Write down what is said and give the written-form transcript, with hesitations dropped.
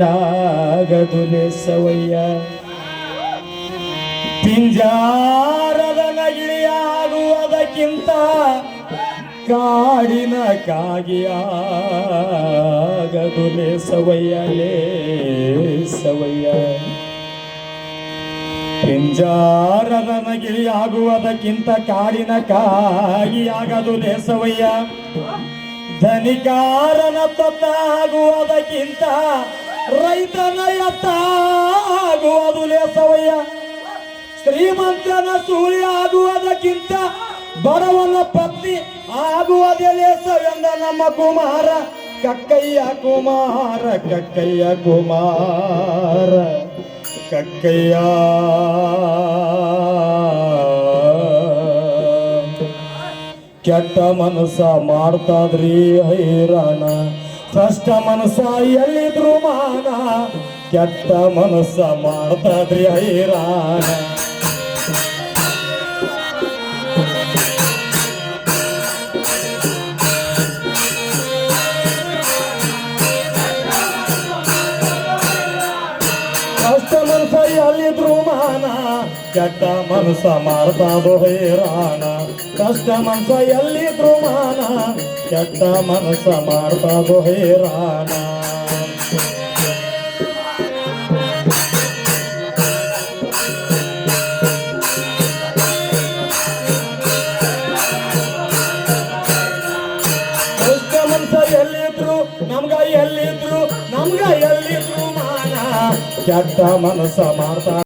ಆಗದುಲೆ ಸವಯ್ಯ ಪಿಂಜಾರದ ನಗಿಳಿಯಾಗುವುದಕ್ಕಿಂತ ಕಾಡಿನ ಕಾಗಿಯಾಗದುಲೆ ಸವಯ್ಯಲೇ ಸವಯ್ಯ ಪಿಂಜಾರದ ನಗಿಳಿಯಾಗುವುದಕ್ಕಿಂತ ಕಾಡಿನ ಕಾಗಿಯಾಗದುಲೆ ಸವಯ್ಯ ಧನಿಕಾರನ ತೊತ್ತಾಗುವುದಕ್ಕಿಂತ ರೈತನ ಎತ್ತಾಗುವುದು ಲೇಸವಯ್ಯ ಶ್ರೀಮಂತನ ಸೂಳಿ ಆಗುವುದಕ್ಕಿಂತ ಬಡವನ ಪತ್ನಿ ಆಗುವುದೇ ಲೇಸವೆಂದ ನಮ್ಮ ಕುಮಾರ ಕಕ್ಕಯ್ಯ ಕುಮಾರ ಕಕ್ಕಯ್ಯ ಕುಮಾರ ಕಕ್ಕಯ್ಯ ಕೆಟ್ಟ ಮನಸ್ಸ ಮಾಡ್ತಾದ್ರಿ ಹೈರಾಣ ಕಷ್ಟ ಮನಸ್ಸ ಎಲ್ಲಿದ್ರು ಮಾನ ಕೆಟ್ಟ ಮನಸ್ಸ ಮಾಡ್ತಾದ್ರಿ ಹೈರಾಣ ಕಷ್ಟ ಮನಸ್ಸ ಎಲ್ಲಿದ್ರು ಮಾನ ಕೆಟ್ಟ ಮನಸ್ಸ ಮಾಡ್ತಾದು ಹೈರಾಣ ಕಷ್ಟ ಮನಸ್ಸ ಎಲ್ಲಿದ್ರು ಮಾನ ಕೆಟ್ಟ ಮನಸ್ಸ ಮಾಡ್ತಾದು ಹೈರಾಣ ಕಷ್ಟ ಮನಸ್ಸ ಎಲ್ಲಿದ್ರು ನಮ್ಗ ಎಲ್ಲಿದ್ರು ಮಾನ ಕೆಟ್ಟ ಮನಸ್ಸ ಮಾಡ್ತಾ